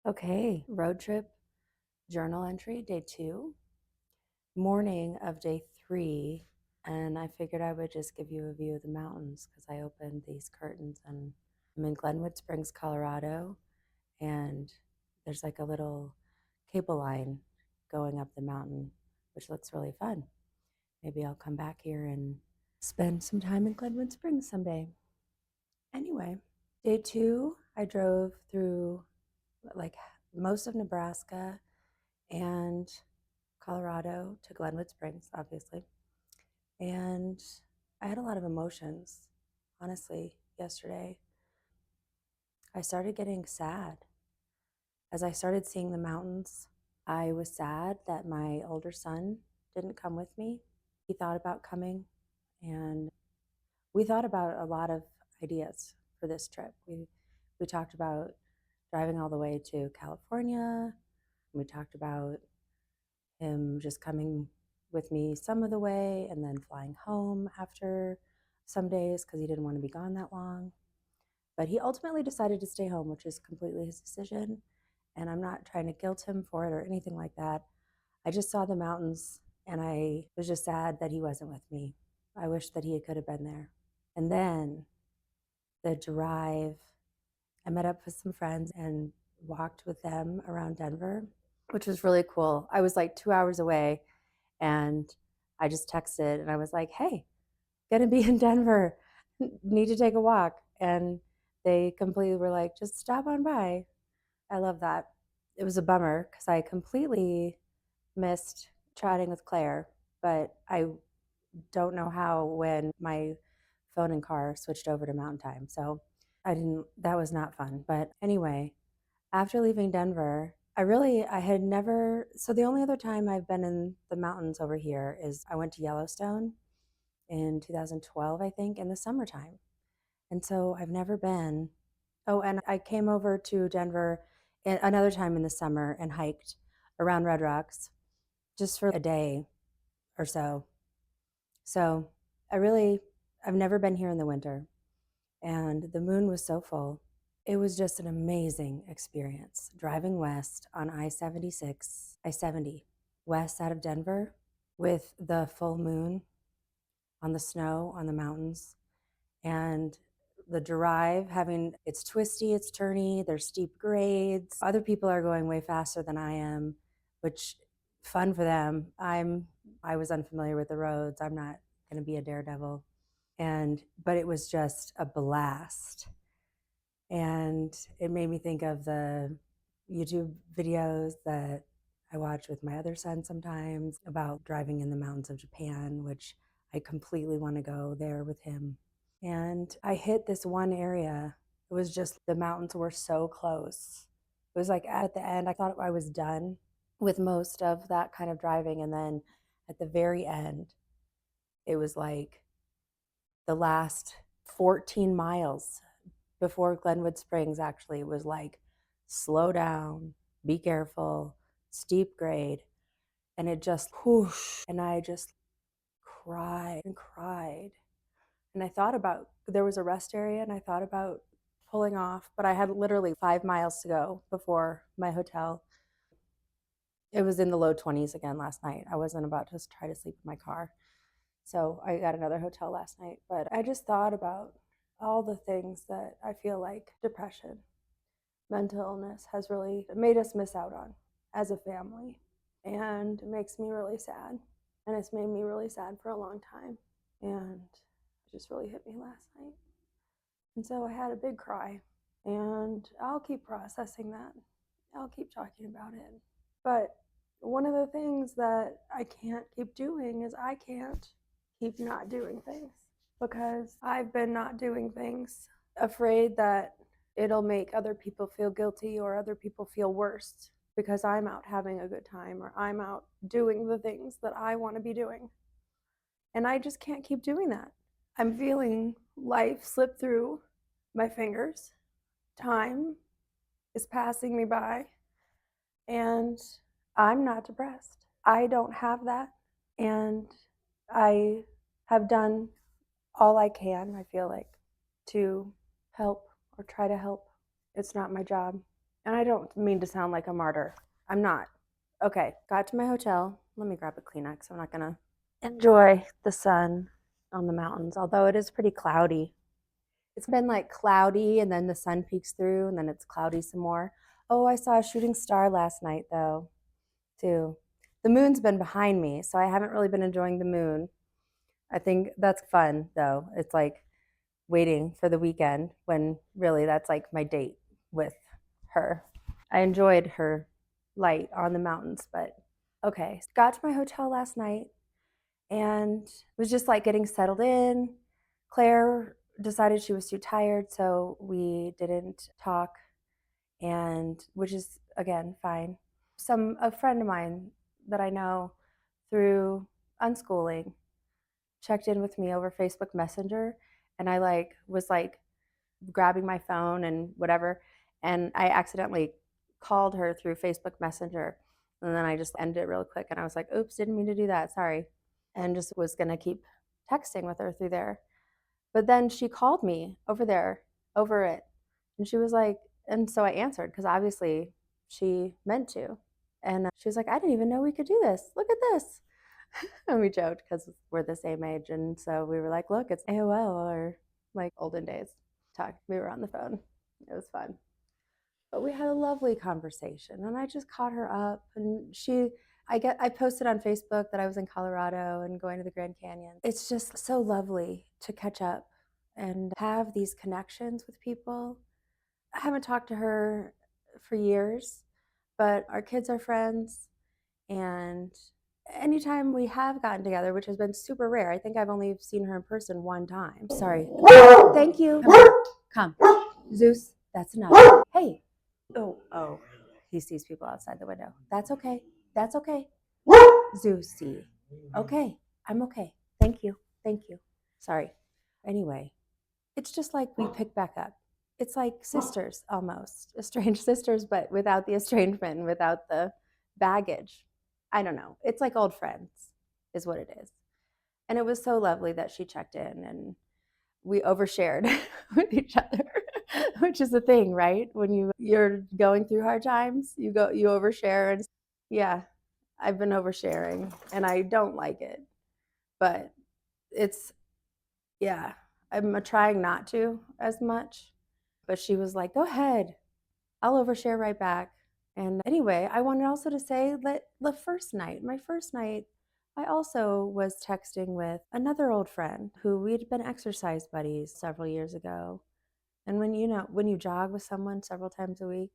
Okay, road trip journal entry, day 2, morning of day 3, and I figured I would just give you a view of the mountains because I opened these curtains and I'm in Glenwood Springs, Colorado, and there's like a little cable line going up the mountain, which looks really fun. Maybe I'll come back here and spend some time in Glenwood Springs someday. Anyway, day 2, I drove through like most of Nebraska and Colorado to Glenwood Springs, obviously. And I had a lot of emotions, honestly, yesterday. I started getting sad. As I started seeing the mountains, I was sad that my older son didn't come with me. He thought about coming, and we thought about a lot of ideas for this trip. We talked about driving all the way to California. We talked about him just coming with me some of the way and then flying home after some days because he didn't want to be gone that long. But he ultimately decided to stay home, which is completely his decision. And I'm not trying to guilt him for it or anything like that. I just saw the mountains and I was just sad that he wasn't with me. I wish that he could have been there. And then the drive, I met up with some friends and walked with them around Denver, which was really cool. I was like 2 hours away and I just texted and I was like, hey, gonna be in Denver, need to take a walk. And they completely were like, just stop on by. I love that. It was a bummer because I completely missed chatting with Claire, but I don't know how when my phone and car switched over to mountain time. So that was not fun. But anyway, after leaving Denver, I had never, so the only other time I've been in the mountains over here is I went to Yellowstone in 2012, I think, in the summertime. And so I've never been. Oh, and I came over to Denver another time in the summer and hiked around Red Rocks just for a day or so. So I've never been here in the winter. And the moon was so full. It was just an amazing experience driving west on I 70, west out of Denver with the full moon on the snow on the mountains. And the drive having it's twisty, it's turny, there's steep grades. Other people are going way faster than I am, which fun for them. I was unfamiliar with the roads. I'm not going to be a daredevil. But it was just a blast. And it made me think of the YouTube videos that I watch with my other son sometimes about driving in the mountains of Japan, which I completely want to go there with him. And I hit this one area. It was just the mountains were so close. It was like at the end, I thought I was done with most of that kind of driving. And then at the very end, it was like the last 14 miles before Glenwood Springs actually was like, slow down, be careful, steep grade. And it just whoosh. And I just cried and cried. And I thought about, there was a rest area and I thought about pulling off, but I had literally 5 miles to go before my hotel. It was in the low 20s again last night. I wasn't about to try to sleep in my car. So I got another hotel last night. But I just thought about all the things that I feel like depression, mental illness has really made us miss out on as a family. And it makes me really sad. And it's made me really sad for a long time. And it just really hit me last night. And so I had a big cry. And I'll keep processing that. I'll keep talking about it. But one of the things that I can't keep doing is I can't keep not doing things because I've been not doing things, afraid that it'll make other people feel guilty or other people feel worse because I'm out having a good time or I'm out doing the things that I want to be doing. And I just can't keep doing that. I'm feeling life slip through my fingers. Time is passing me by, and I'm not depressed. I don't have that. And I have done all I can, I feel like, to help or try to help. It's not my job. And I don't mean to sound like a martyr. I'm not. Okay, got to my hotel. Let me grab a Kleenex. I'm not going to enjoy the sun on the mountains, although it is pretty cloudy. It's been like cloudy and then the sun peeks through and then it's cloudy some more. Oh, I saw a shooting star last night though, too. The moon's been behind me, so I haven't really been enjoying the moon. I think that's fun though. It's like waiting for the weekend when really that's like my date with her. I enjoyed her light on the mountains, but okay. Got to my hotel last night and was just like getting settled in. Claire decided she was too tired, so we didn't talk, and which is again fine. A friend of mine that I know through unschooling checked in with me over Facebook Messenger, and I was grabbing my phone and whatever, and I accidentally called her through Facebook Messenger, and then I just ended it real quick, and I was like, "Oops, didn't mean to do that. Sorry," and just was gonna keep texting with her through there. But then she called me over it, and she was like, and so I answered because obviously she meant to, and she was like, "I didn't even know we could do this. Look at this." And we joked because we're the same age. And so we were like, look, it's AOL or like olden days. We were on the phone. It was fun. But we had a lovely conversation and I just caught her up and I posted on Facebook that I was in Colorado and going to the Grand Canyon. It's just so lovely to catch up and have these connections with people. I haven't talked to her for years, but our kids are friends. And anytime we have gotten together, which has been super rare, I think I've only seen her in person one time. Sorry. Thank you. Come. Zeus, that's enough. Hey. Oh. He sees people outside the window. That's okay. That's okay. Zeus, see. Okay. I'm okay. Thank you. Thank you. Sorry. Anyway, it's just like we pick back up. It's like sisters almost, estranged sisters, but without the estrangement and without the baggage. I don't know. It's like old friends, is what it is. And it was so lovely that she checked in and we overshared with each other, which is the thing, right? When you're going through hard times, you overshare. And yeah, I've been oversharing and I don't like it, but it's yeah, I'm trying not to as much. But she was like, go ahead, I'll overshare right back. And anyway, I wanted also to say that my first night, I also was texting with another old friend who we'd been exercise buddies several years ago. And when you jog with someone several times a week,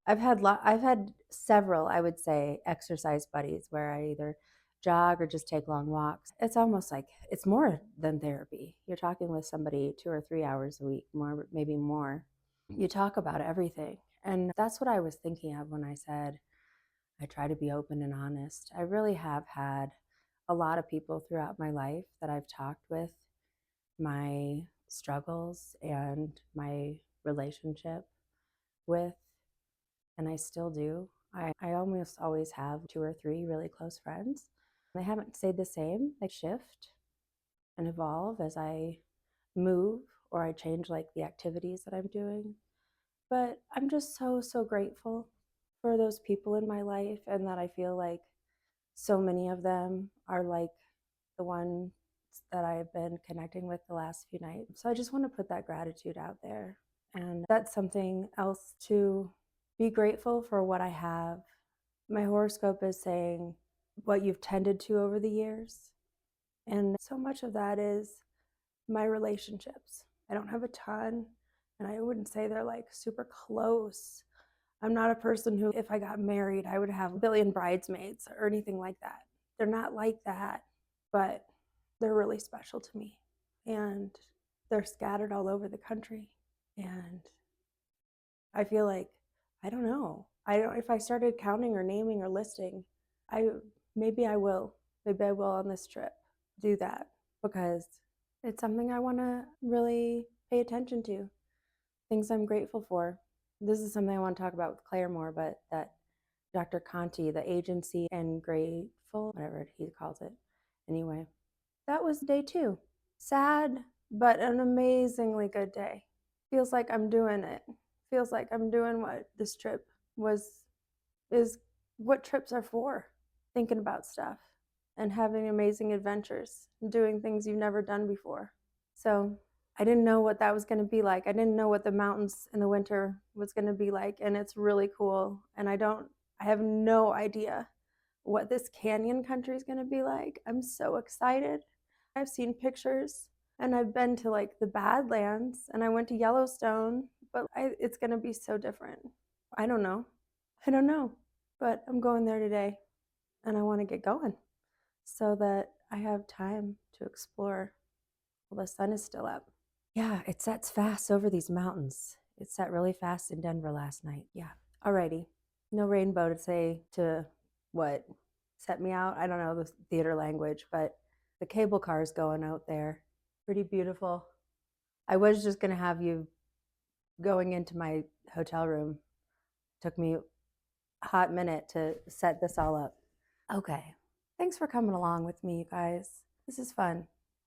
I've had several, I would say, exercise buddies where I either jog or just take long walks. It's almost like it's more than therapy. You're talking with somebody 2 or 3 hours a week, more maybe more. You talk about everything. And that's what I was thinking of when I said I try to be open and honest. I really have had a lot of people throughout my life that I've talked with my struggles and my relationship with, and I still do. I almost always have 2 or 3 really close friends. They haven't stayed the same. They shift and evolve as I move or I change like the activities that I'm doing. But I'm just so, so grateful for those people in my life and that I feel like so many of them are like the ones that I've been connecting with the last few nights. So I just want to put that gratitude out there. And that's something else to be grateful for what I have. My horoscope is saying what you've tended to over the years. And so much of that is my relationships. I don't have a ton, and I wouldn't say they're like super close. I'm not a person who, if I got married, I would have a billion bridesmaids or anything like that. They're not like that, but they're really special to me. And they're scattered all over the country. And I feel like, I don't know. I don't, if I started counting or naming or listing, I maybe I will. Maybe I will on this trip do that because it's something I want to really pay attention to. Things I'm grateful for. This is something I want to talk about with Claire more, but that Dr. Conti, the agency and grateful, whatever he calls it. Anyway, that was day 2. Sad, but an amazingly good day. Feels like I'm doing it. feels like I'm doing what this trip is what trips are for. Thinking about stuff and having amazing adventures and doing things you've never done before. So I didn't know what that was going to be like. I didn't know what the mountains in the winter was going to be like, and it's really cool. And I have no idea what this canyon country is going to be like. I'm so excited. I've seen pictures and I've been to like the Badlands and I went to Yellowstone, but it's going to be so different. I don't know. I don't know, but I'm going there today and I want to get going so that I have time to explore while the sun is still up. Yeah, it sets fast over these mountains. It set really fast in Denver last night. Yeah. Alrighty. No rainbow to say to what set me out. I don't know the theater language, but the cable car is going out there. Pretty beautiful. I was just going to have you going into my hotel room. Took me a hot minute to set this all up. Okay. Thanks for coming along with me, you guys. This is fun.